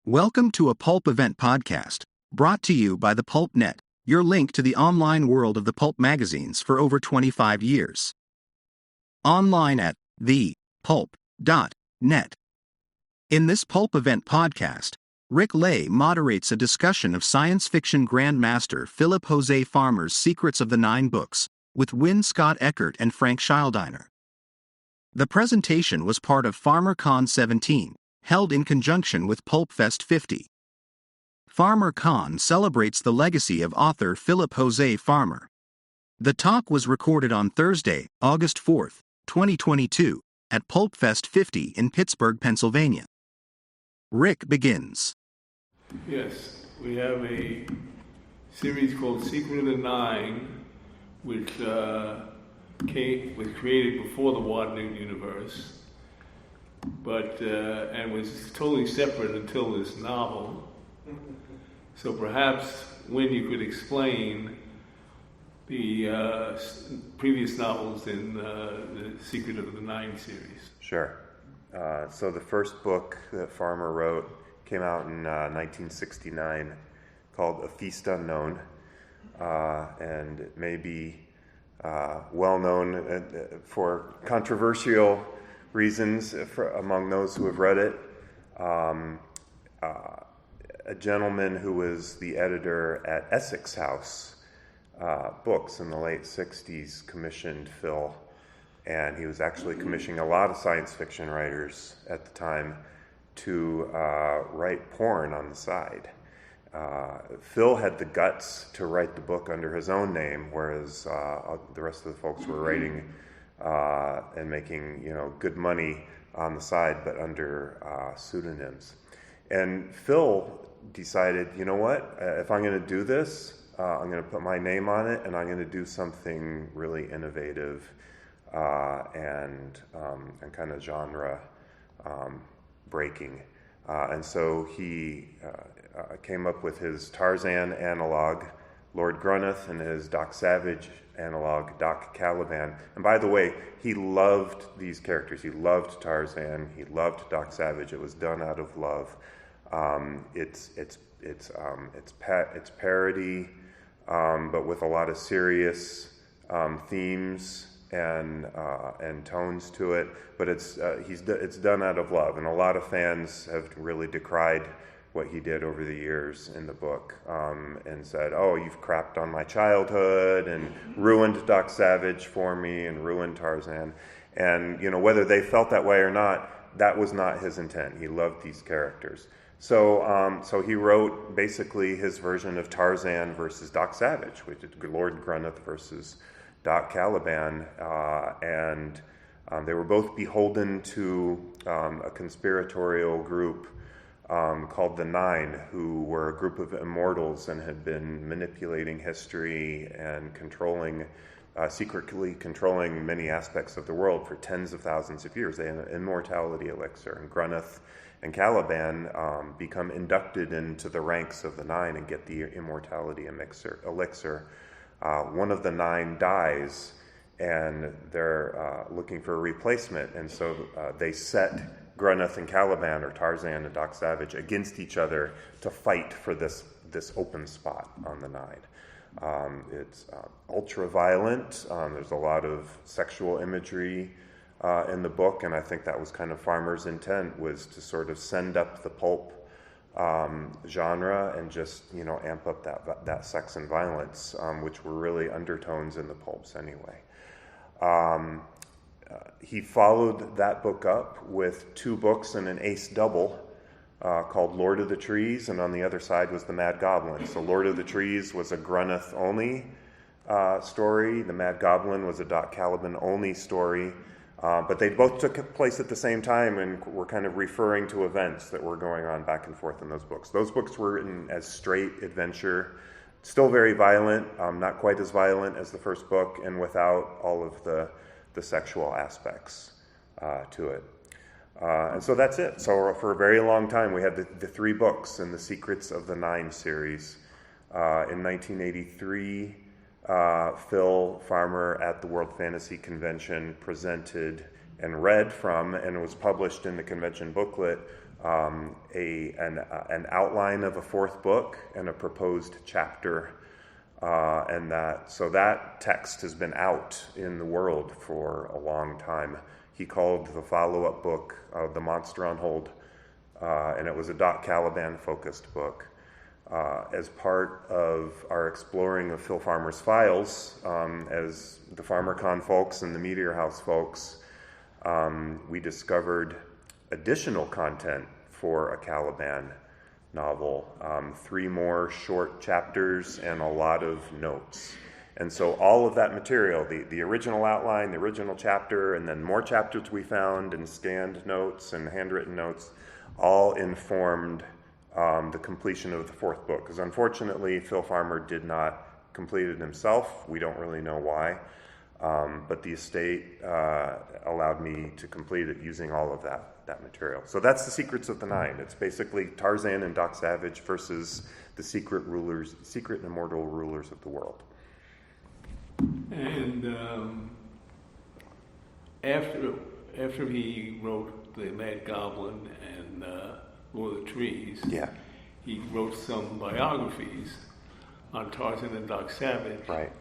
Welcome to a Pulp Event podcast, brought to you by the PulpNet, your link to the online world of the pulp magazines for over 25 years. Online at thepulp.net. In this Pulp Event podcast, Rick Lai moderates a discussion of science fiction grandmaster Philip José Farmer's Secrets of the Nine books, with Win Scott Eckert and Frank Schildiner. The presentation was part of FarmerCon 17, held in conjunction with PulpFest 50. FarmerCon celebrates the legacy of author Philip José Farmer. The talk was recorded on Thursday, August 4, 2022, at PulpFest 50 in Pittsburgh, Pennsylvania. Rick begins. Yes, we have a series called Secret of the Nine, which was created before the Wardner universe, but and was totally separate until this novel. So perhaps, Win, you could explain the previous novels in the Secret of the Nine series. Sure. So the first book that Farmer wrote came out in 1969, called A Feast Unknown, and it may be well known for controversial reasons among those who have read it. A gentleman who was the editor at Essex House Books in the late 60s commissioned Phil, and he was actually commissioning a lot of science fiction writers at the time to write porn on the side. Phil had the guts to write the book under his own name, whereas the rest of the folks were writing and making good money on the side, but under pseudonyms. And Phil decided, you know what? If I'm going to do this, I'm going to put my name on it, and I'm going to do something really innovative and kind of genre breaking. And so he came up with his Tarzan analog, Lord Grunneth, and his Doc Savage analog, Doc Caliban. And by the way, he loved these characters. He loved Tarzan. He loved Doc Savage. It was done out of love. It's parody, but with a lot of serious themes and tones to it. But it's done out of love, and a lot of fans have really decried what he did over the years in the book, and said, "Oh, you've crapped on my childhood and ruined Doc Savage for me and ruined Tarzan." And whether they felt that way or not, that was not his intent. He loved these characters. So he wrote basically his version of Tarzan versus Doc Savage, which is Lord Grunneth versus Doc Caliban, and they were both beholden to a conspiratorial group called the Nine, who were a group of immortals and had been manipulating history and secretly controlling many aspects of the world for tens of thousands of years. They had an immortality elixir, and Grunneth and Caliban become inducted into the ranks of the Nine and get the immortality elixir. One of the Nine dies, and they're looking for a replacement, and so they set Grunneth and Caliban, or Tarzan and Doc Savage, against each other to fight for this open spot on the Nine. It's ultra violent. There's a lot of sexual imagery in the book, and I think that was kind of Farmer's intent, was to sort of send up the pulp genre and just amp up that sex and violence, which were really undertones in the pulps anyway. He followed that book up with two books and an ace double called Lord of the Trees, and on the other side was The Mad Goblin. So Lord of the Trees was a Grunneth only story. The Mad Goblin was a Doc Caliban only story. But they both took place at the same time and were kind of referring to events that were going on back and forth in those books. Those books were written as straight adventure, still very violent, not quite as violent as the first book, and without all of the sexual aspects to it. And so that's it. So for a very long time, we had the three books in the Secrets of the Nine series. In 1983, Phil Farmer at the World Fantasy Convention presented and read from, and was published in the convention booklet, an outline of a fourth book and a proposed chapter, so that text has been out in the world for a long time. He called the follow-up book The Monster on Hold, and it was a Doc Caliban focused book. As part of our exploring of Phil Farmer's files, as the FarmerCon folks and the Meteor House folks, we discovered additional content for a Caliban novel, 3 more short chapters and a lot of notes. And so all of that material, the original outline, the original chapter, and then more chapters we found, and scanned notes and handwritten notes, all informed the completion of the fourth book. Because unfortunately, Phil Farmer did not complete it himself. We don't really know why. But the estate allowed me to complete it using all of that material. So that's the Secrets of the Nine. It's basically Tarzan and Doc Savage versus the secret and immortal rulers of the world. And after he wrote The Mad Goblin and Lord of the Trees, he wrote some biographies on Tarzan and Doc Savage. Right.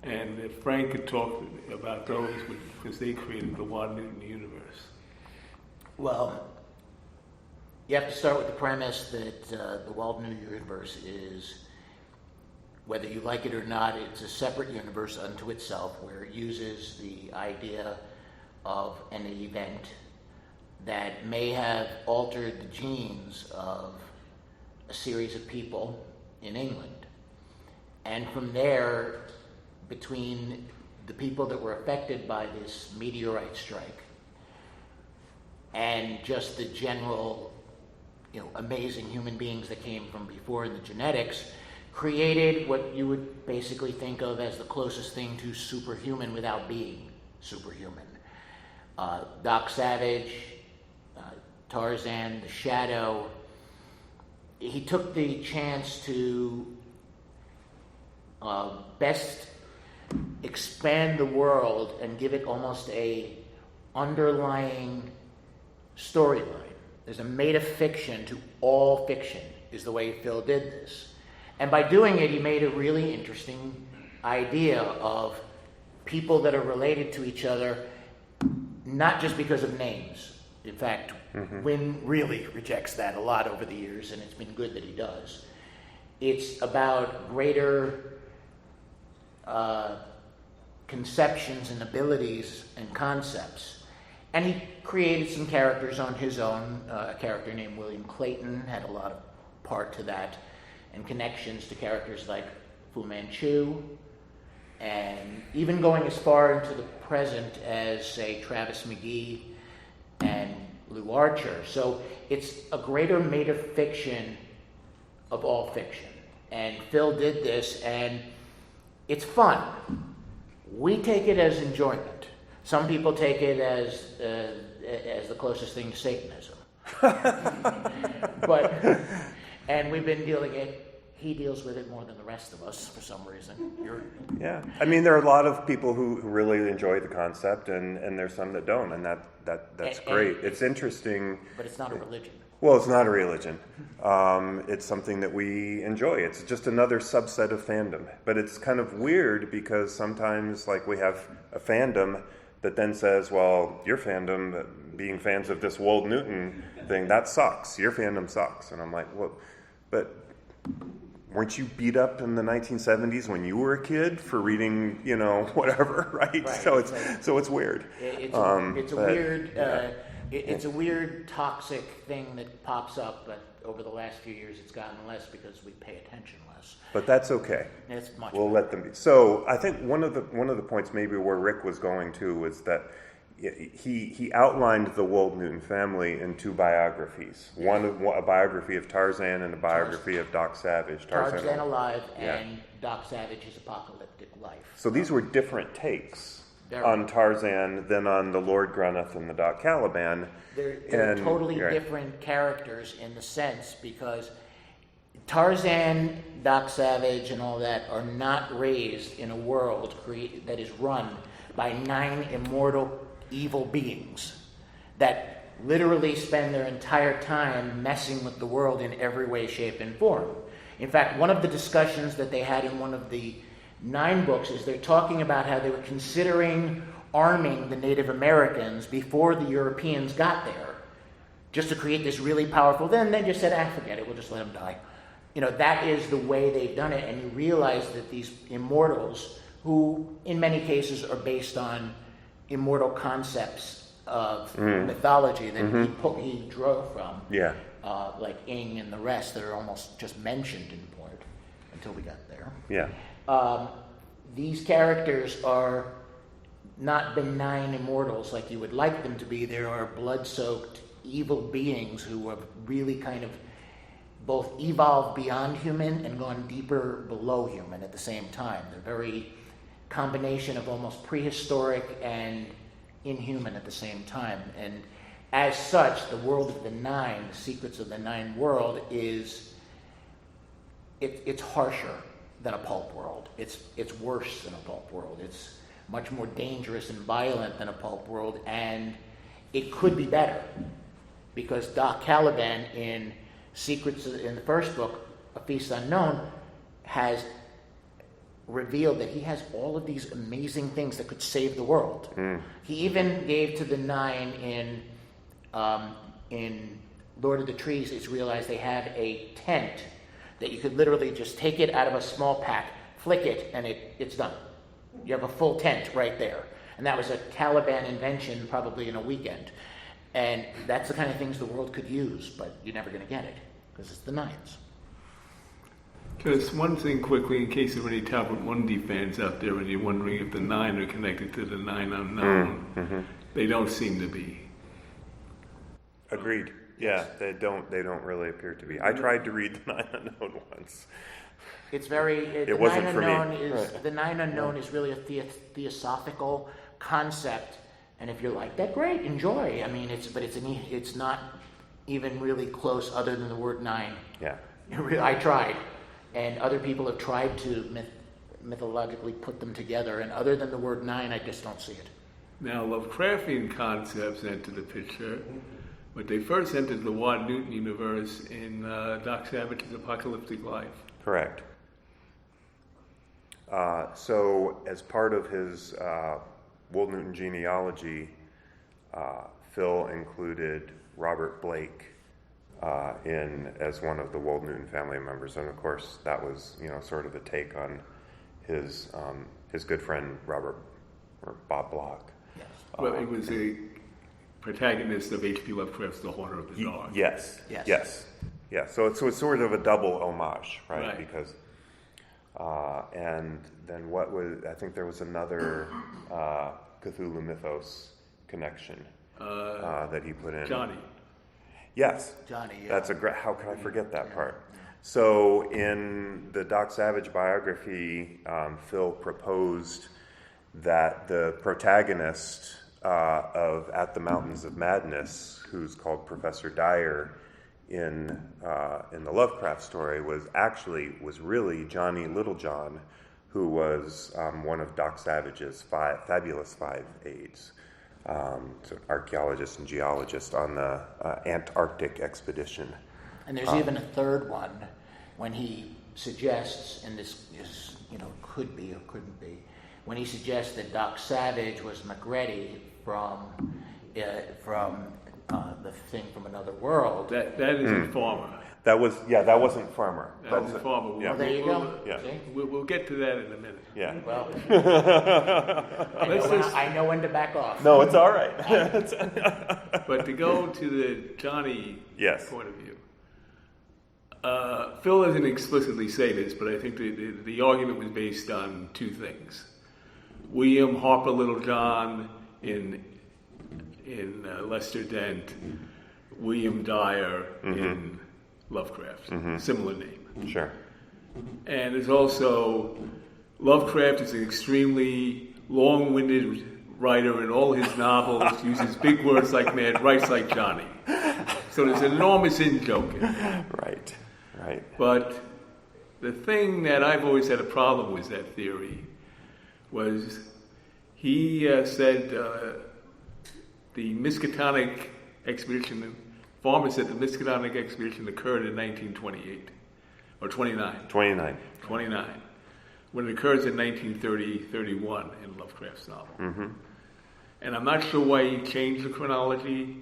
And if Frank could talk about those, because they created the Walt Newton universe. Well, you have to start with the premise that the Walt Newton universe is, whether you like it or not, it's a separate universe unto itself, where it uses the idea of an event that may have altered the genes of a series of people in England. And from there, between the people that were affected by this meteorite strike and just the general, amazing human beings that came from before in the genetics, created what you would basically think of as the closest thing to superhuman without being superhuman. Doc Savage, Tarzan, the Shadow. He took the chance to best expand the world and give it almost a underlying storyline. There's a metafiction to all fiction, is the way Phil did this. And by doing it, he made a really interesting idea of people that are related to each other, not just because of names. In fact, Wynne really rejects that a lot over the years, and it's been good that he does. It's about greater conceptions and abilities and concepts. And he created some characters on his own. A character named William Clayton had a lot of part to that, and connections to characters like Fu Manchu, and even going as far into the present as, say, Travis McGee and Lou Archer. So it's a greater metafiction of all fiction. And Phil did this, and it's fun. We take it as enjoyment. Some people take it as the closest thing to Satanism. And we've been dealing it. He deals with it more than the rest of us for some reason. Yeah, I mean, there are a lot of people who really enjoy the concept, and there's some that don't, and that's great. It's interesting. But it's not a religion. Well, it's not a religion. It's something that we enjoy. It's just another subset of fandom. But it's kind of weird because sometimes, like, we have a fandom that then says, well, your fandom, being fans of this Wold Newton thing, that sucks. Your fandom sucks. And I'm like, well, but weren't you beat up in the 1970s when you were a kid for reading, whatever, right? So it's weird. It's a weird toxic thing that pops up, but over the last few years it's gotten less because we pay attention less. But that's okay. It's much we'll better. Let them be. So I think one of the points maybe where Rick was going to was that he outlined the Wold Newton family in 2 biographies. A biography of Tarzan and a biography of Doc Savage. Tarzan Alive and Doc Savage's Apocalyptic Life. So these were different takes on Tarzan than on the Lord Grunneth and the Doc Caliban. They're totally different characters in the sense, because Tarzan, Doc Savage, and all that are not raised in a world that is run by 9 immortal evil beings that literally spend their entire time messing with the world in every way, shape, and form. In fact, one of the discussions that they had in one of the 9 books is they're talking about how they were considering arming the Native Americans before the Europeans got there, just to create this really powerful. Then they just said, forget it, we'll just let them die. That is the way they've done it, and you realize that these immortals, who in many cases are based on immortal concepts of mythology that he drove from, like Ing and the rest that are almost just mentioned in point until we got there. These characters are not benign immortals like you would like them to be. There are blood-soaked evil beings who have really kind of both evolved beyond human and gone deeper below human at the same time. They're very combination of almost prehistoric and inhuman at the same time. And as such, the world of the 9, the secrets of the 9 world, it's harsher than a pulp world. It's worse than a pulp world. It's much more dangerous and violent than a pulp world, and it could be better, because Doc Caliban in Secrets in the first book, A Feast Unknown, has revealed that he has all of these amazing things that could save the world. He even gave to the 9 in Lord of the Trees. It's realized they have a tent that you could literally just take it out of a small pack, flick it, and it's done. You have a full tent right there. And that was a Caliban invention probably in a weekend. And that's the kind of things the world could use, but you're never going to get it, because it's the 9s. Just one thing quickly, in case there are any Talbot Mundi fans out there and you're wondering if the 9 are connected to the 9 unknown. They don't seem to be. Agreed. Yeah, they don't really appear to be. I tried to read the 9 unknown once. It's very. It wasn't for me. The 9 unknown is really a theosophical concept, and if you're like that, great, enjoy. I mean, it's not even really close, other than the word 9. Yeah. I tried, and other people have tried to mythologically put them together, and other than the word 9, I just don't see it. Now, Lovecraftian concepts enter the picture, but they first entered the Ward Newton universe in Doc Savage's Apocalyptic Life. Correct. So, as part of his Wold Newton genealogy, Phil included Robert Blake as one of the Wold Newton family members, and of course, that was sort of a take on his good friend Bob Bloch. Yes. Well, he was a protagonist of H.P. Lovecraft's The Horror of the Dark. Yes. Yeah. So it's sort of a double homage, right? Because and then I think there was another Cthulhu mythos connection that he put in. Johnny. Yes. Johnny. Yeah. That's how could I forget that part? So in the Doc Savage biography, Phil proposed that the protagonist of At the Mountains of Madness, who's called Professor Dyer in the Lovecraft story, was really Johnny Littlejohn, who was one of Doc Savage's fabulous 5 aides, so archaeologist and geologist on the Antarctic expedition. And there's even a third one when he suggests, and this is could be or couldn't be, when he suggests that Doc Savage was McReady from the thing from another world. That isn't Farmer. That wasn't Farmer. That was Farmer. Yeah. Well, there you go. Yeah. We'll get to that in a minute. Yeah. Well, I know when to back off. No, it's all right. But to go to the Johnny Yes. point of view, Phil doesn't explicitly say this, but I think the argument was based on 2 things. William Harper Littlejohn in Lester Dent, William Dyer in Lovecraft, similar name. Sure. And there's also, Lovecraft is an extremely long-winded writer in all his novels, uses big words like mad, writes like Johnny. So there's an enormous in-joke in there. Right. But the thing that I've always had a problem with that theory was he said the Miskatonic expedition, Farmer said the Miskatonic expedition occurred in 1928, or 29. 29. 29. When it occurs in 1930-31 in Lovecraft's novel. Mm-hmm. And I'm not sure why he changed the chronology,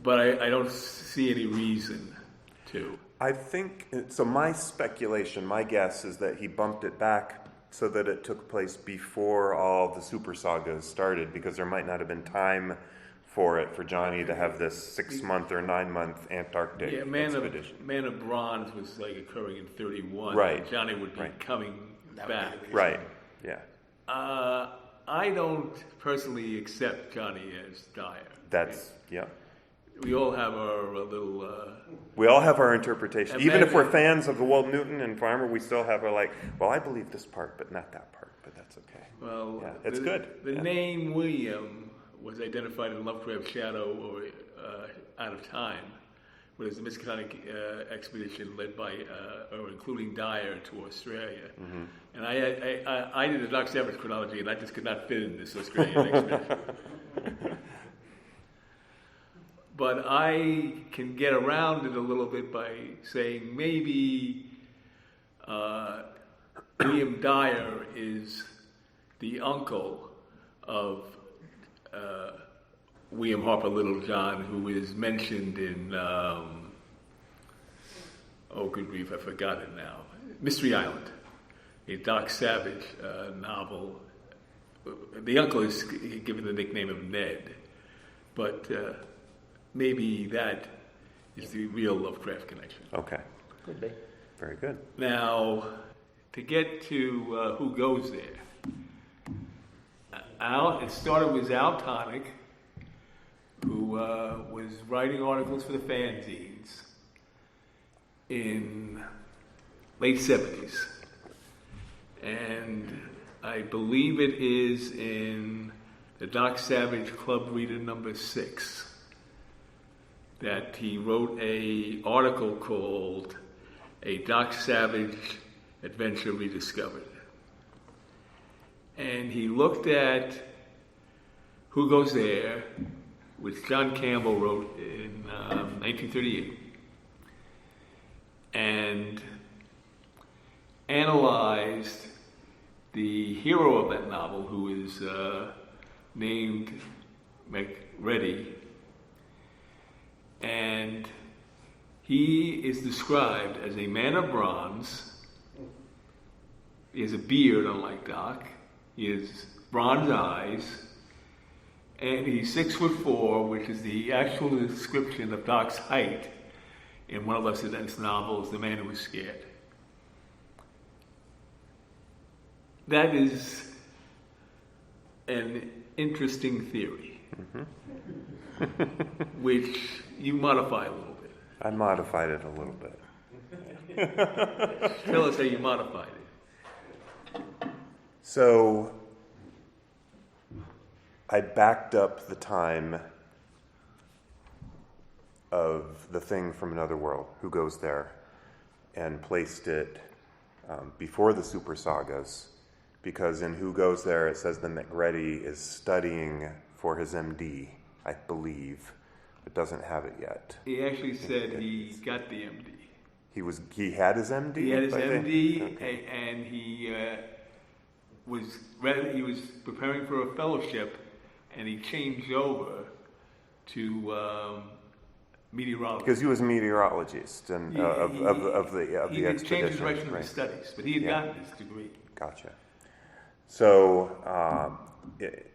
but I don't see any reason to. I think, so my speculation, my guess is that he bumped it back so that it took place before all the super sagas started, because there might not have been time for Johnny to have this 6-month or 9-month Antarctic expedition. Man of Bronze was like occurring in 31. Right. And Johnny would be coming back. Right, yeah. I don't personally accept Johnny as Dyer. That's, yeah. We all have our little... we all have our interpretation. Even if we're fans of the Walt Newton and Farmer, we still have our I believe this part, but not that part, but that's okay. Well, yeah, it's good. The name William was identified in Lovecraft's Shadow or Out of Time, whereas the Miskatonic expedition led by, or including Dyer to Australia. Mm-hmm. And I did a Doc Savage chronology, and I just could not fit in this Australian expedition. But I can get around it a little bit by saying maybe William Dyer is the uncle of William Harper Littlejohn, who is mentioned in, good grief, I forgot it now, Mystery Island, a Doc Savage novel. The uncle is given the nickname of Ned, but maybe that is the real Lovecraft connection. Okay. Could be. Very good. Now, to get to who goes there, it started with Al Tonic, who was writing articles for the fanzines in late 70s. And I believe it is in the Doc Savage Club Reader number 6 that he wrote a article called A Doc Savage Adventure Rediscovered. And he looked at Who Goes There, which John Campbell wrote in 1938, and analyzed the hero of that novel, who is named McReady, and he is described as a man of bronze. He has a beard, unlike Doc. He has bronze eyes, and he's 6'4", which is the actual description of Doc's height in one of Lefset's novels, The Man Who Was Scared. That is an interesting theory, which you modify a little bit. I modified it a little bit. Tell us how you modified it. So I backed up the time of The Thing from Another World, Who Goes There, and placed it before the Super Sagas, because in Who Goes There it says that McReady is studying for his MD, I believe, but doesn't have it yet. He actually said he got the MD. He had his MD? He had his MD, okay. and he was preparing for a fellowship, and he changed over to meteorology. Because he was a meteorologist and of the expedition. He changed his direction of his studies, but he had gotten his degree. Gotcha. So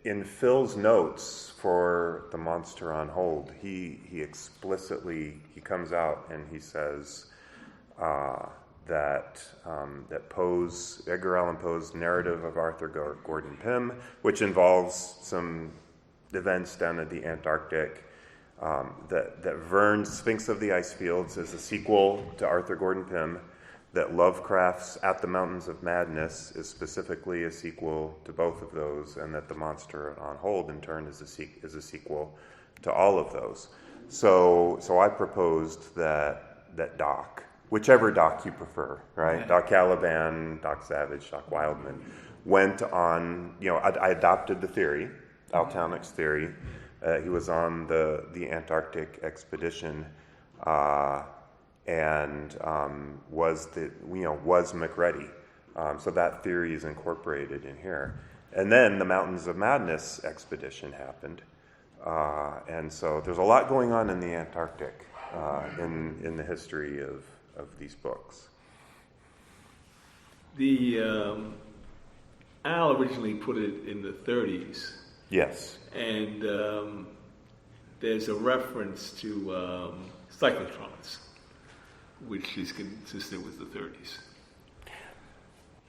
in Phil's notes for The Monster on Hold, he explicitly comes out and he says that Poe's, Edgar Allan Poe's narrative of Arthur Gordon Pym, which involves some events down at the Antarctic, that Verne's Sphinx of the Ice Fields is a sequel to Arthur Gordon Pym, that Lovecraft's At the Mountains of Madness is specifically a sequel to both of those, and that The Monster on Hold, in turn, is a sequel to all of those. So I proposed that Doc, whichever Doc you prefer, right? Doc Caliban, Doc Savage, Doc Wildman, went on, I adopted the theory, Al Tonic's theory, He was on the Antarctic expedition, and was McReady. So that theory is incorporated in here. And then the Mountains of Madness expedition happened, and so there's a lot going on in the Antarctic in the history of these books. Al originally put it in the 30s. Yes. And there's a reference to cyclotrons, which is consistent with the 30s.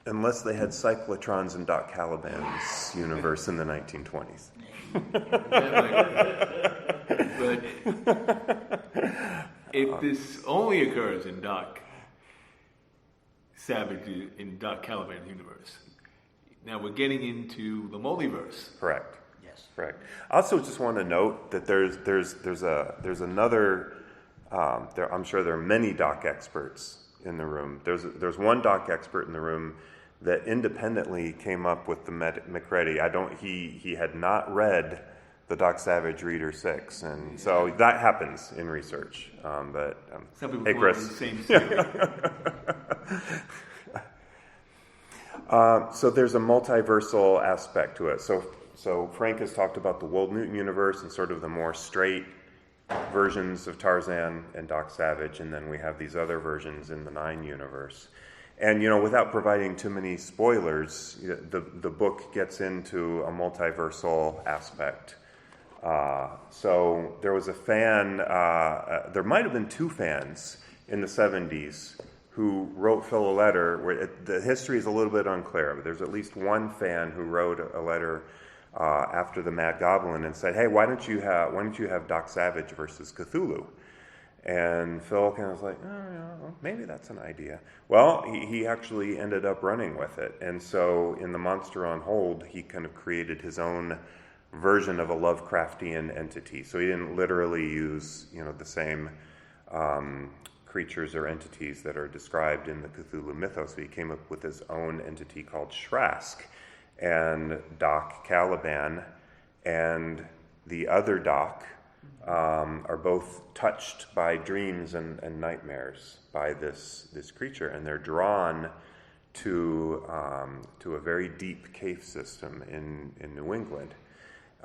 Unless they had cyclotrons in Doc Caliban's universe in the 1920s. But if this only occurs in Doc Caliban's universe, now we're getting into the multiverse. Correct. Yes. Correct. I also just want to note that there's another. I'm sure there are many Doc experts in the room. There's one Doc expert in the room that independently came up with the McReady. He had not read the Doc Savage Reader 6, and so that happens in research. Some people hey, Chris. the same theory. So there's a multiversal aspect to it. So Frank has talked about the Wold Newton universe and sort of the more straight versions of Tarzan and Doc Savage, and then we have these other versions in the 9 universe. And, without providing too many spoilers, the book gets into a multiversal aspect. So there was a fan, there might have been 2 fans in the 70s who wrote Phil a letter. Where the history is a little bit unclear, but there's at least one fan who wrote a letter after the Mad Goblin and said, "Hey, why don't you have Doc Savage versus Cthulhu?" And Phil kind of was like, maybe that's an idea. Well, he actually ended up running with it. And so in The Monster on Hold, he kind of created his own version of a Lovecraftian entity. So he didn't literally use, the same creatures or entities that are described in the Cthulhu mythos. So he came up with his own entity called Shrask. And Doc Caliban and the other Doc are both touched by dreams and nightmares by this creature, and they're drawn to a very deep cave system in New England.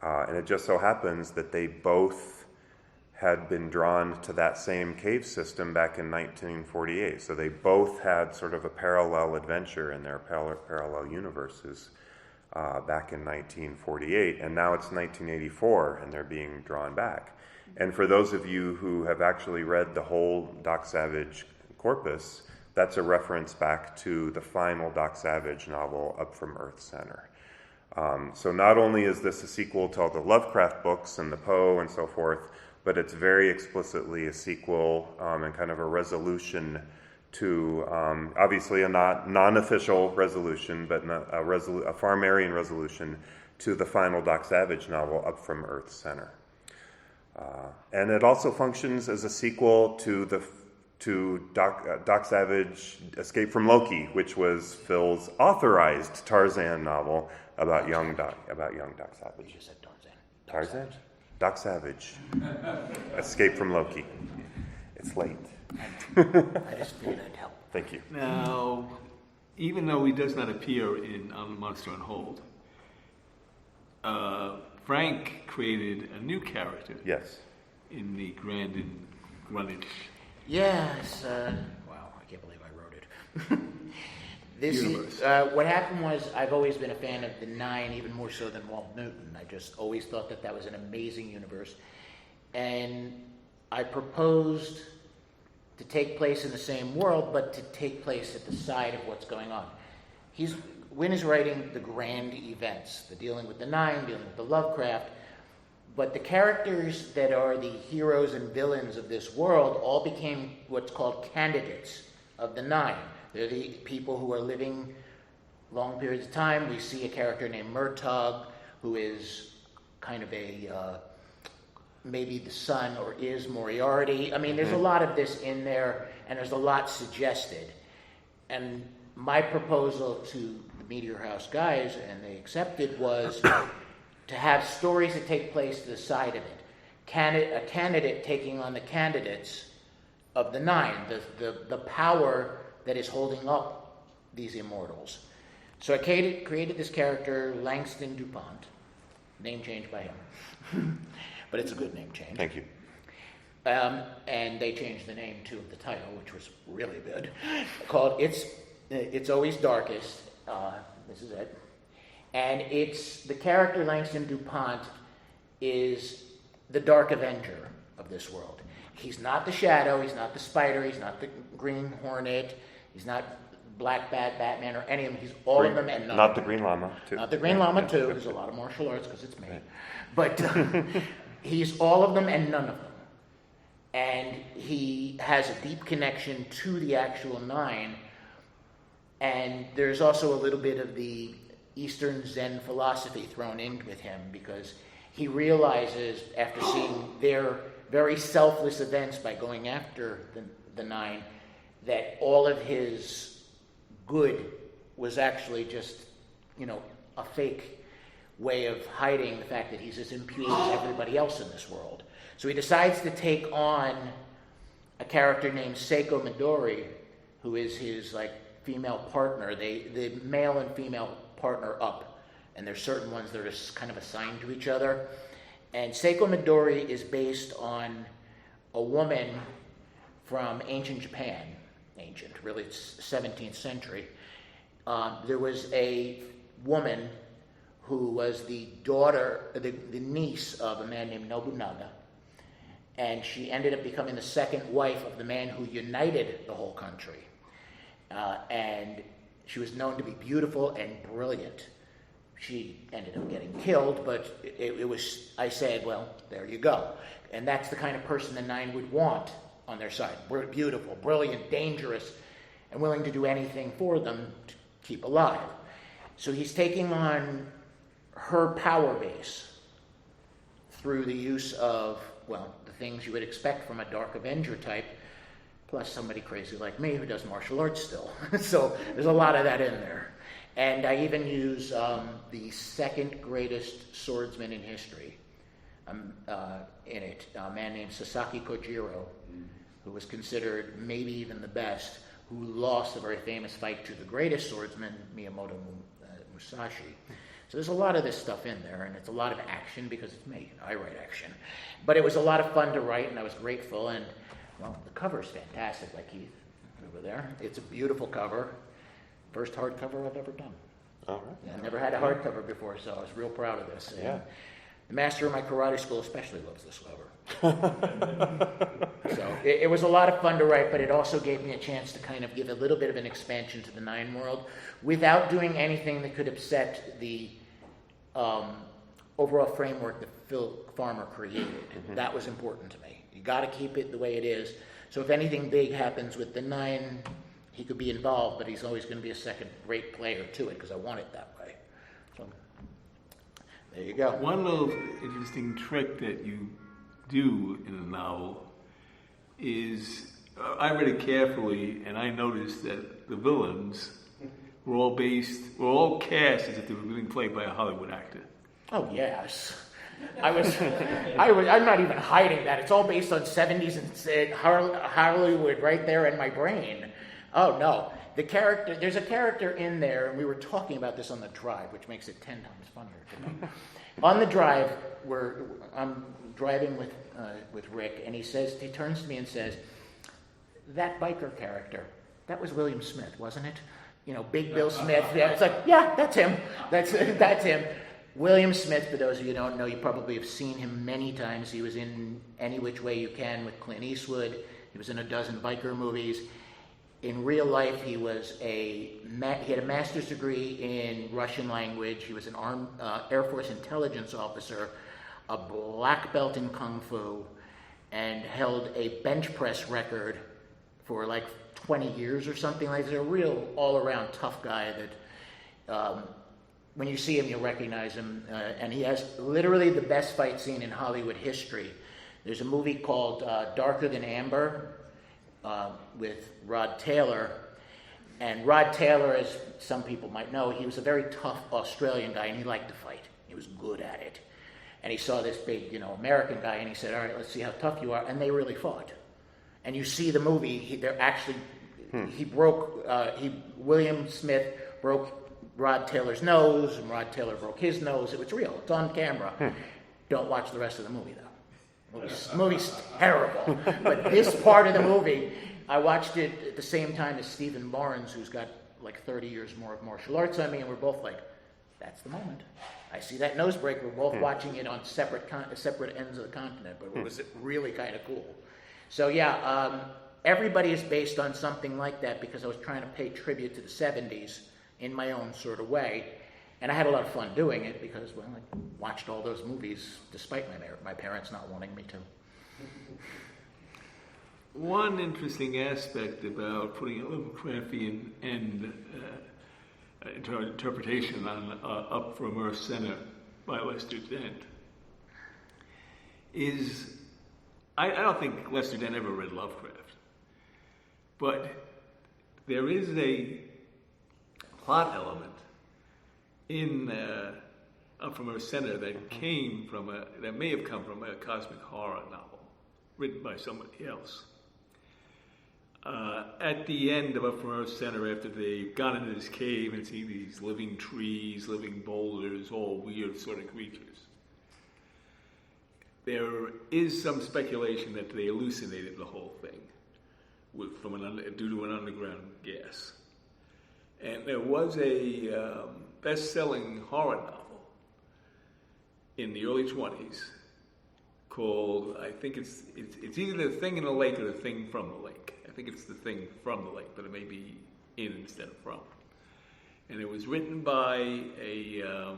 And it just so happens that they both had been drawn to that same cave system back in 1948. So they both had sort of a parallel adventure in their parallel universes back in 1948. And now it's 1984, and they're being drawn back. And for those of you who have actually read the whole Doc Savage corpus, that's a reference back to the final Doc Savage novel, Up from Earth Center. So not only is this a sequel to all the Lovecraft books and the Poe and so forth, but it's very explicitly a sequel and kind of a resolution to, obviously a non-official resolution, but a Farmerian resolution to the final Doc Savage novel, Up from Earth Center. And it also functions as a sequel to Doc Savage Escape from Loki, which was Phil's authorized Tarzan novel about young Doc Savage. You just said Tarzan. Tarzan? Doc Savage. Escape from Loki. It's late. I just figured I'd help. Thank you. Now, even though he does not appear on The Monster on Hold, Frank created a new character. Yes. In the Grandin Greenwich. Yes. Wow, I can't believe I wrote it. This universe. is what happened was I've always been a fan of the 9, even more so than Walt Newton. I just always thought that was an amazing universe, and I proposed to take place in the same world, but to take place at the side of what's going on. Wynne is writing the grand events, the dealing with the 9, dealing with the Lovecraft, but the characters that are the heroes and villains of this world all became what's called candidates of the 9. They're the people who are living long periods of time. We see a character named Murtaugh, who is kind of maybe the son or is Moriarty. I mean, there's a lot of this in there, and there's a lot suggested. And my proposal to the Meteor House guys, and they accepted, was to have stories that take place to the side of it. A candidate taking on the candidates of the nine, the power that is holding up these immortals. So I created this character, Langston DuPont, name change by him, but it's a good name change. Thank you. And they changed the name too of the title, which was really good, called It's Always Darkest. This is it. And it's the character Langston DuPont is the Dark Avenger of this world. He's not the Shadow, he's not the Spider, he's not the Green Hornet, he's not Black Bat, Batman, or any of them. He's all of them and none Not of the them. Green Llama, too. Not the Green Llama, too. There's a lot of martial arts because it's me. But he's all of them and none of them. And he has a deep connection to the actual nine. And there's also a little bit of the Eastern Zen philosophy thrown in with him, because he realizes, after seeing their very selfless events by going after the nine, that all of his good was actually just, a fake way of hiding the fact that he's as impure as everybody else in this world. So he decides to take on a character named Seiko Midori, who is his female partner. The male and female partner up, and there's certain ones that are just kind of assigned to each other. And Seiko Midori is based on a woman from ancient Japan. Ancient, really, it's 17th century. There was a woman who was the niece of a man named Nobunaga, and she ended up becoming the second wife of the man who united the whole country. And she was known to be beautiful and brilliant. She ended up getting killed, but I said, well, there you go. And that's the kind of person the nine would want on their side. We're beautiful, brilliant, dangerous, and willing to do anything for them to keep alive. So he's taking on her power base through the use of, the things you would expect from a Dark Avenger type, plus somebody crazy like me who does martial arts still. So there's a lot of that in there. And I even use the second greatest swordsman in history in it, a man named Sasaki Kojiro, who was considered maybe even the best, who lost a very famous fight to the greatest swordsman, Miyamoto Musashi. So there's a lot of this stuff in there, and it's a lot of action because it's me. I write action. But it was a lot of fun to write, and I was grateful. And, the cover's fantastic, like Keith over there. It's a beautiful cover. First hardcover I've ever done. All right. I never had a hardcover before, so I was real proud of this. Yeah. The master of my karate school especially loves this cover. So it was a lot of fun to write, but it also gave me a chance to kind of give a little bit of an expansion to the Nine world without doing anything that could upset the overall framework that Philip Farmer created. Mm-hmm. That was important to me. You got to keep it the way it is. So if anything big happens with the Nine, he could be involved, but he's always going to be a second-rate player to it because I want it that way. So there you go. One little interesting trick that you do in the novel is, I read it carefully, and I noticed that the villains were all cast as if they were being played by a Hollywood actor. Oh yes, I'm not even hiding that. It's all based on 70s and Hollywood right there in my brain. Oh no, there's a character in there, and we were talking about this on the drive, which makes it 10 times funnier to me. On the drive, I'm driving with Rick, and he turns to me and says, "That biker character, that was William Smith, wasn't it? Big Bill Smith." Yeah, it's like, yeah, that's him. That's him. William Smith, for those of you who don't know, you probably have seen him many times. He was in Any Which Way You Can with Clint Eastwood. He was in a dozen biker movies. In real life, he had a master's degree in Russian language. He was an Air Force intelligence officer, a black belt in Kung Fu, and held a bench press record for 20 years or something like that. He's a real all-around tough guy that when you see him, you'll recognize him. And he has literally the best fight scene in Hollywood history. There's a movie called Darker Than Amber with Rod Taylor. And Rod Taylor, as some people might know, he was a very tough Australian guy, and he liked to fight. He was good at it. And he saw this big, American guy, and he said, all right, let's see how tough you are. And they really fought. And you see the movie, William Smith broke Rod Taylor's nose, and Rod Taylor broke his nose. It was real. It's on camera. Don't watch the rest of the movie, though. The movie's terrible. But this part of the movie, I watched it at the same time as Stephen Barnes, who's got like 30 years more of martial arts on me, and we're both like, that's the moment. I see that nose break. We're both watching it on separate ends of the continent, but it was really kind of cool. So yeah, everybody is based on something like that because I was trying to pay tribute to the 70s in my own sort of way. And I had a lot of fun doing it because, well, I watched all those movies despite my parents not wanting me to. One interesting aspect about putting a Lovecraftian interpretation on Up From Earth Center by Lester Dent is, I don't think Lester Dent ever read Lovecraft, but there is a plot element in Up From Earth Center that may have come from a cosmic horror novel written by somebody else. At the end of Up From Earth Center, after they've gone into this cave and see these living trees, living boulders, all weird sort of creatures, there is some speculation that they hallucinated the whole thing due to an underground gas. And there was a best-selling horror novel in the early 20s called, I think it's either The Thing in the Lake or The Thing from the Lake. I think it's The Thing from the Lake, but it may be in instead of from. And it was written by a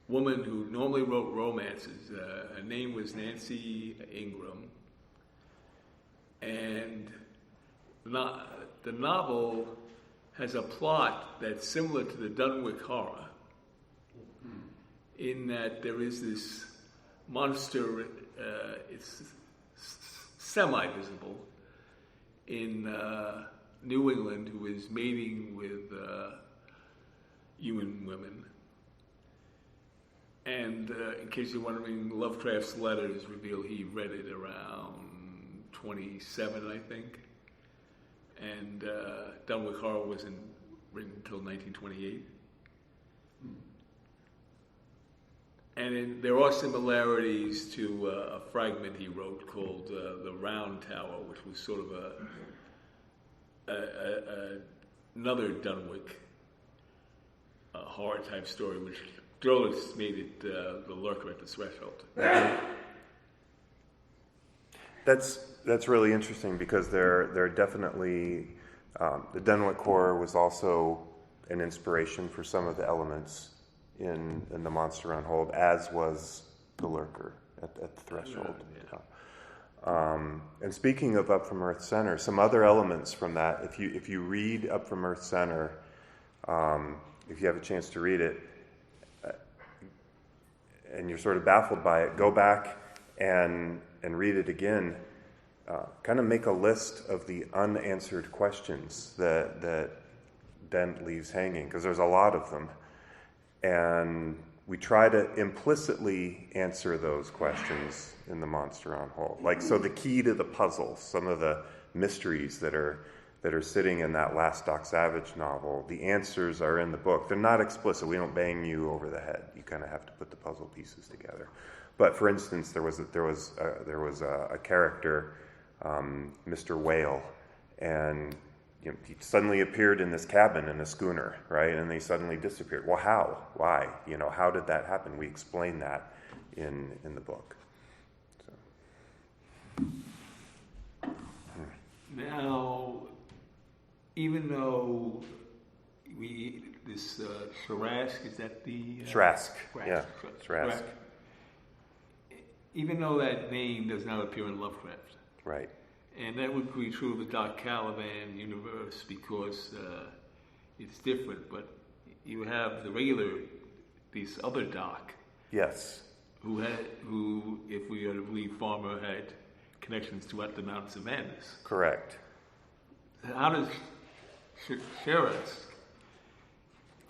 woman who normally wrote romances. Her name was Nancy Ingram. And the novel has a plot that's similar to the Dunwich Horror, in that there is this monster, it's semi-visible, in New England, who is mating with human women. And in case you're wondering, Lovecraft's letters reveal he read it around 27, I think. And Dunwich Horror wasn't written until 1928. And there are similarities to a fragment he wrote called The Round Tower, which was sort of another Dunwich horror-type story, which Drolitz made it The Lurker at the Threshold. That's really interesting because there are definitely the Dunwich Horror was also an inspiration for some of the elements in the Monster on Hold, as was The Lurker at the Threshold. And speaking of Up From Earth Center, some other elements from that, if you read Up From Earth Center, if you have a chance to read it, and you're sort of baffled by it, go back and read it again. Kind of make a list of the unanswered questions that Dent leaves hanging, because there's a lot of them. And we try to implicitly answer those questions in The Monster on Hold. Like, so the key to the puzzle, some of the mysteries that are sitting in that last Doc Savage novel, the answers are in the book. They're not explicit. We don't bang you over the head. You kind of have to put the puzzle pieces together. But for instance, there was a character, Mr. Whale, and he suddenly appeared in this cabin in a schooner, right? And they suddenly disappeared. Well, how? Why? How did that happen? We explain that in the book. So. Now, even though this Sharask, is that the... Shrask, yeah. Shrask. Even though that name does not appear in Lovecraft. Right. And that would be true of the Doc Caliban universe because it's different. But you have this other Doc. Yes. Who, if we are to believe Farmer, had connections throughout the Mountains of Madness. Correct. How does Sharask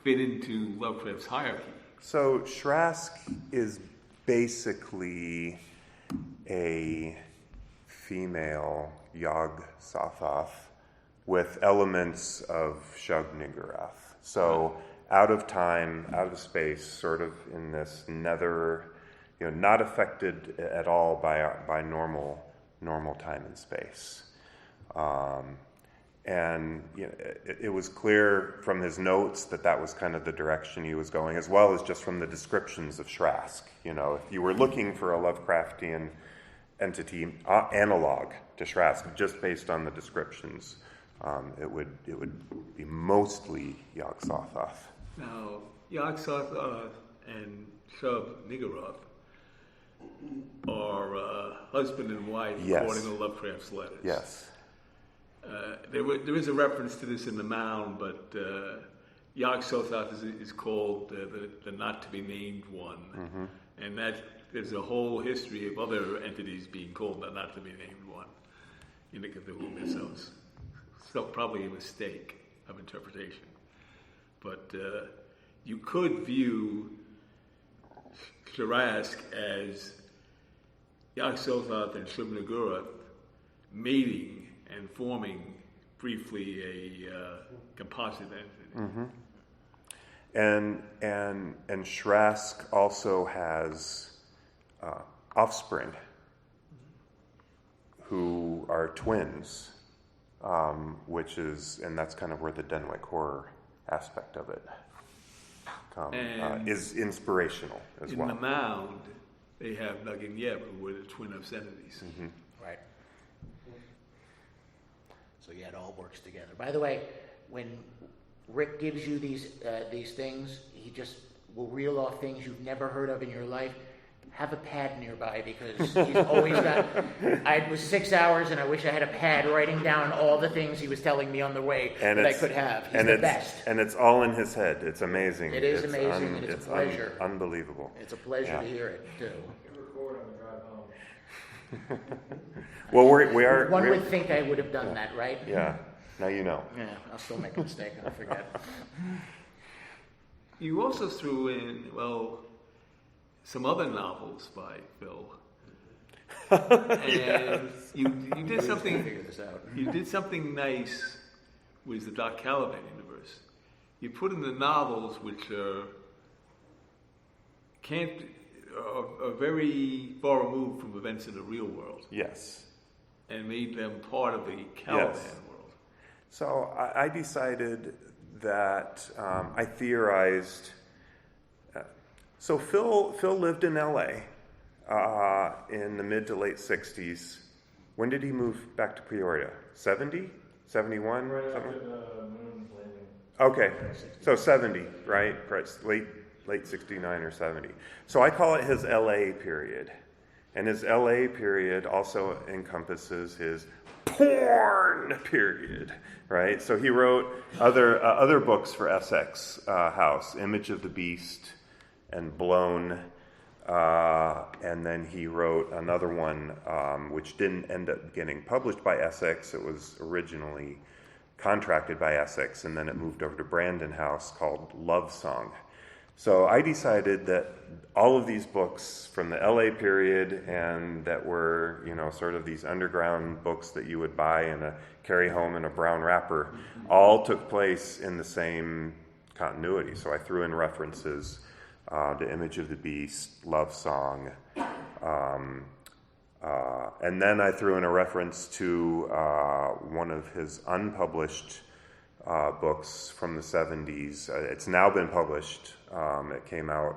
fit into Lovecraft's hierarchy? So Schrask is basically a female Yog-Sothoth with elements of Shub-Niggurath. So out of time, out of space, sort of in this nether, not affected at all by normal time and space. And it was clear from his notes that was kind of the direction he was going, as well as just from the descriptions of Schrask. If you were looking for a Lovecraftian entity analog to Schrask, just based on the descriptions, it would be mostly Yog-Sothoth. Now, Yog-Sothoth and Shub-Niggurath are husband and wife, Yes. according to Lovecraft's letters. Yes. There is a reference to this in the Mound, but Yog-Sothoth is called the not-to-be-named one. Mm-hmm. And there's a whole history of other entities being called the not-to-be-named one in the Cthulhu mythos. So probably a mistake of interpretation. But you could view Schrask as Yog-Sothoth and Shub-Niggurath mating and forming briefly a composite entity. Mm-hmm. And Schrask also has offspring who are twins, and that's kind of where the Denwick horror aspect of it is inspirational as well. In the Mound, they have Nug and Yeb, who were the twin obscenities. Mm-hmm. Right. So yeah, it all works together. By the way, when Rick gives you these things, he just will reel off things you've never heard of in your life. Have a pad nearby, because he's always got... It was 6 hours, and I wish I had a pad writing down all the things he was telling me on the way that I could have. He's the best. And it's all in his head. It's amazing. It is amazing, and it's a pleasure. Unbelievable. It's a pleasure to hear it, too. Record on the drive home. Well, we are... One would think I would have done that, right? Yeah. Now you know. Yeah, I'll still make a mistake, and I'll forget. You also threw in, some other novels by Phil. And you did something. Figure this out. You did something nice with the Doc Caliban universe. You put in the novels which are very far removed from events in the real world. Yes. And made them part of the Caliban world. So I decided that I theorized. So Phil lived in L.A. In the mid to late 60s. When did he move back to Peoria? 70? 71? Right Something? after the moon landing. Okay, so 70, right? Late 69 or 70. So I call it his L.A. period. And his L.A. period also encompasses his porn period, right? So he wrote other books for Essex House, Image of the Beast and Blown, and then he wrote another one which didn't end up getting published by Essex. It was originally contracted by Essex, and then it moved over to Brandon House, called Love Song. So I decided that all of these books from the LA period, and that were, sort of these underground books that you would buy and carry home in a brown wrapper, all took place in the same continuity. So I threw in references to Image of the Beast, Love Song, and then I threw in a reference to one of his unpublished books from the 70s. It's now been published. It came out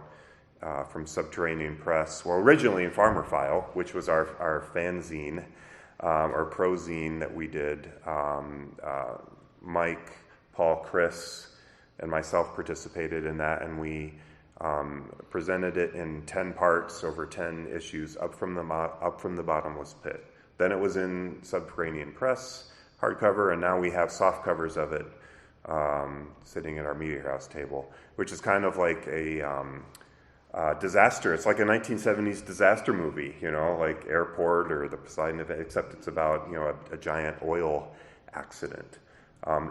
from Subterranean Press, originally in Farmer File, which was our fanzine, or prozine that we did. Mike, Paul, Chris, and myself participated in that, and we presented it in 10 parts over 10 issues. Up from the Bottomless Pit. Then it was in Subterranean Press, hardcover, and now we have soft covers of it sitting at our Media House table, which is kind of like a disaster. It's like a 1970s disaster movie, like Airport or the Poseidon Event, except it's about a giant oil accident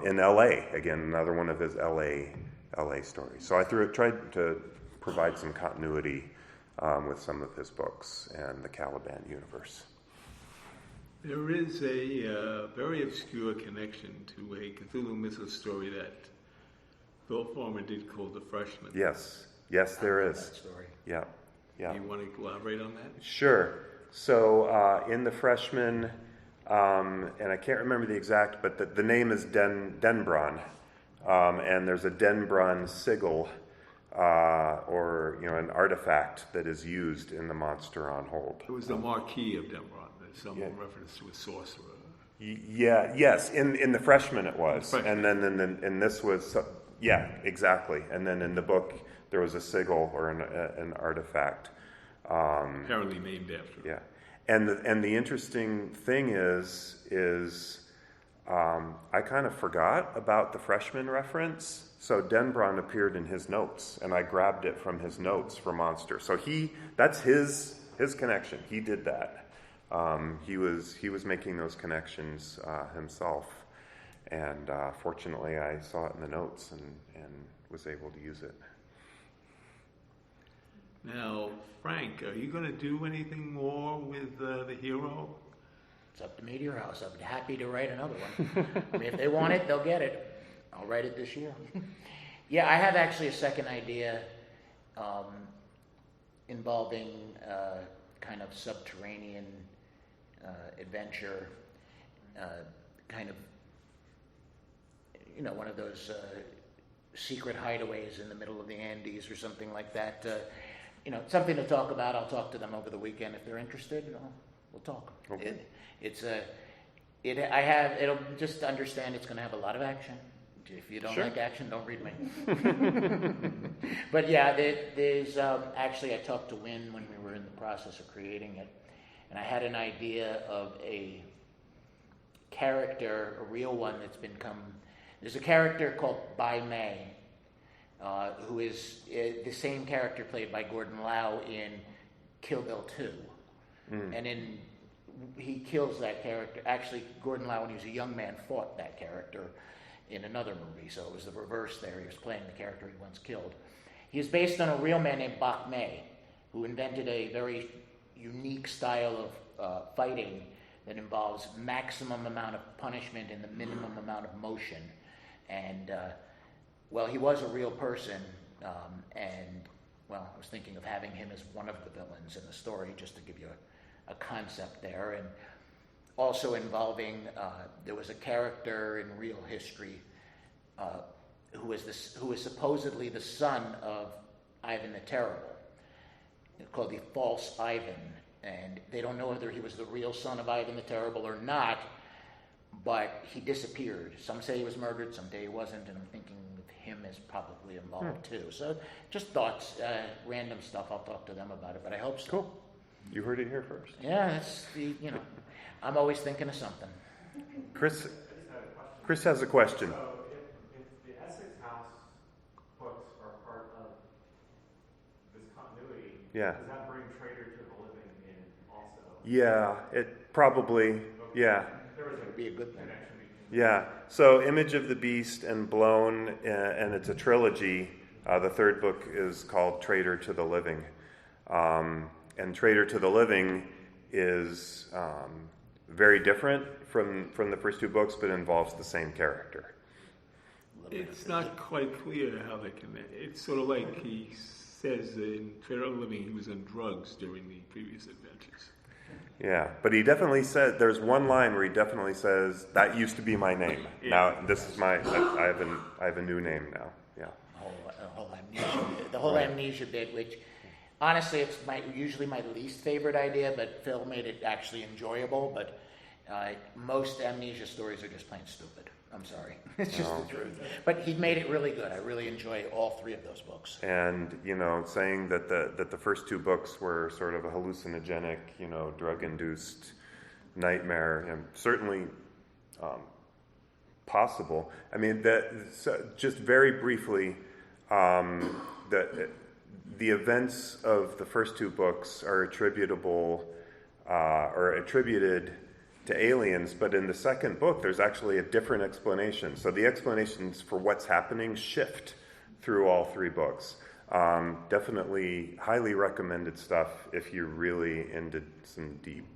in L.A. Again, another one of his L.A. stories. So I tried to provide some continuity with some of his books and the Caliban universe. There is a very obscure connection to a Cthulhu Mythos story that Philip Farmer did called The Freshman. Yes, there is. That story. Yeah. Do you want to elaborate on that? Sure. So in The Freshman, and I can't remember the exact, but the name is Denbron, and there's a Denbron sigil, or an artifact that is used in the Monster on Hold. It was the Marquis of Denbron. Someone referenced to a sorcerer. Yes. In The Freshman it was, and then in this was, exactly. And then in the book there was a sigil or an artifact, apparently named after. Yeah, and the interesting thing is I kind of forgot about the Freshman reference. So Denbron appeared in his notes, and I grabbed it from his notes for Monster. So that's his connection. He did that. He was making those connections himself, and fortunately I saw it in the notes and was able to use it. Now, Frank, are you going to do anything more with the hero? It's up to me to your house. I'm happy to write another one. I mean, if they want it, they'll get it. I'll write it this year. Yeah, I have actually a second idea involving kind of subterranean adventure, kind of, one of those secret hideaways in the middle of the Andes or something like that. Something to talk about. I'll talk to them over the weekend if they're interested. We'll talk. Okay. It'll just understand it's going to have a lot of action. If you don't like action, don't read me. But yeah, there's actually I talked to Wynn when we were in the process of creating it, and I had an idea of a character, a real one that's there's a character called Bai Mei, who is the same character played by Gordon Lau in Kill Bill 2. And he kills that character. Actually, Gordon Lau, when he was a young man, fought that character in another movie, so it was the reverse there. He was playing the character he once killed. He is based on a real man named Bak Mei, who invented a very unique style of fighting that involves maximum amount of punishment and the minimum amount of motion. And, he was a real person, I was thinking of having him as one of the villains in the story, just to give you a concept there. And also involving, there was a character in real history who is supposedly the son of Ivan the Terrible, called the False Ivan. And they don't know whether he was the real son of Ivan the Terrible or not, but he disappeared. Some say he was murdered, some say he wasn't, and I'm thinking of him as probably involved too. So just thoughts, random stuff. I'll talk to them about it, but I hope so. Cool. You heard it here first. Yeah, that's I'm always thinking of something. Chris has a question. So if the Essex House books are part of this continuity, does that bring Traitor to the Living in also? Yeah, it probably, yeah. It would be a good thing. Yeah, so Image of the Beast and Blown, and it's a trilogy. The third book is called Traitor to the Living. And Traitor to the Living is very different from the first two books, but involves the same character. It's not quite clear how they connect. It's sort of like he says in Traitor to the Living he was on drugs during the previous adventures. Yeah, but he definitely said, there's one line where he definitely says, that used to be my name. Yeah. Now, this is I have a new name now. Yeah. The whole amnesia bit, which honestly it's usually my least favorite idea, but Phil made it actually enjoyable. But most amnesia stories are just plain stupid. I'm sorry. It's just the truth. But he made it really good. I really enjoy all three of those books. And, saying that the first two books were sort of a hallucinogenic, drug-induced nightmare, certainly possible. I mean, just very briefly, the events of the first two books are attributed to aliens, but in the second book, there's actually a different explanation. So the explanations for what's happening shift through all three books. Definitely highly recommended stuff if you're really into some deep,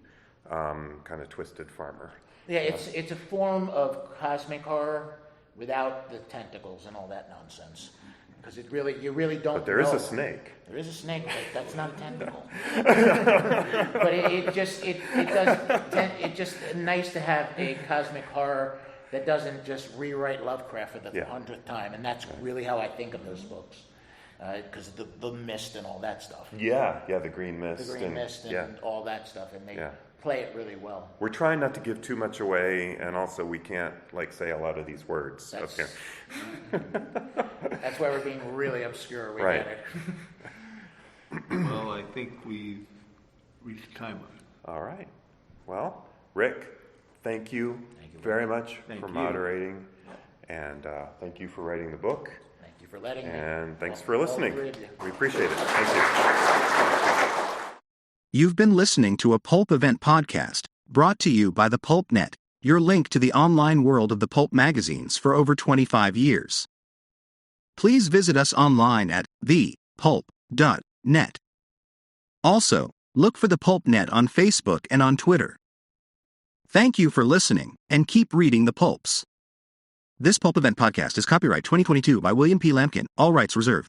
kind of twisted farmer. Yeah, it's a form of cosmic horror without the tentacles and all that nonsense. Because you really don't. But there is a snake. There is a snake, but that's not a tentacle. But it's just nice to have a cosmic horror that doesn't just rewrite Lovecraft for the 100th time, and that's really how I think of those books. Because the mist and all that stuff. Yeah, the green mist. The green mist and all that stuff, and they play it really well. We're trying not to give too much away, and also we can't say a lot of these words. That's why we're being really obscure. We get it. Well, I think we've reached time limit. All right. Well, Rick, thank you very much for moderating, and thank you for writing the book. Thank you for letting me. And thanks for listening. We appreciate it. Thank you. You've been listening to a Pulp Event podcast, brought to you by the PulpNet, your link to the online world of the pulp magazines for over 25 years. Please visit us online at thepulp.net. Also, look for the PulpNet on Facebook and on Twitter. Thank you for listening, and keep reading the pulps. This Pulp Event podcast is copyright 2022 by William P. Lampkin, all rights reserved.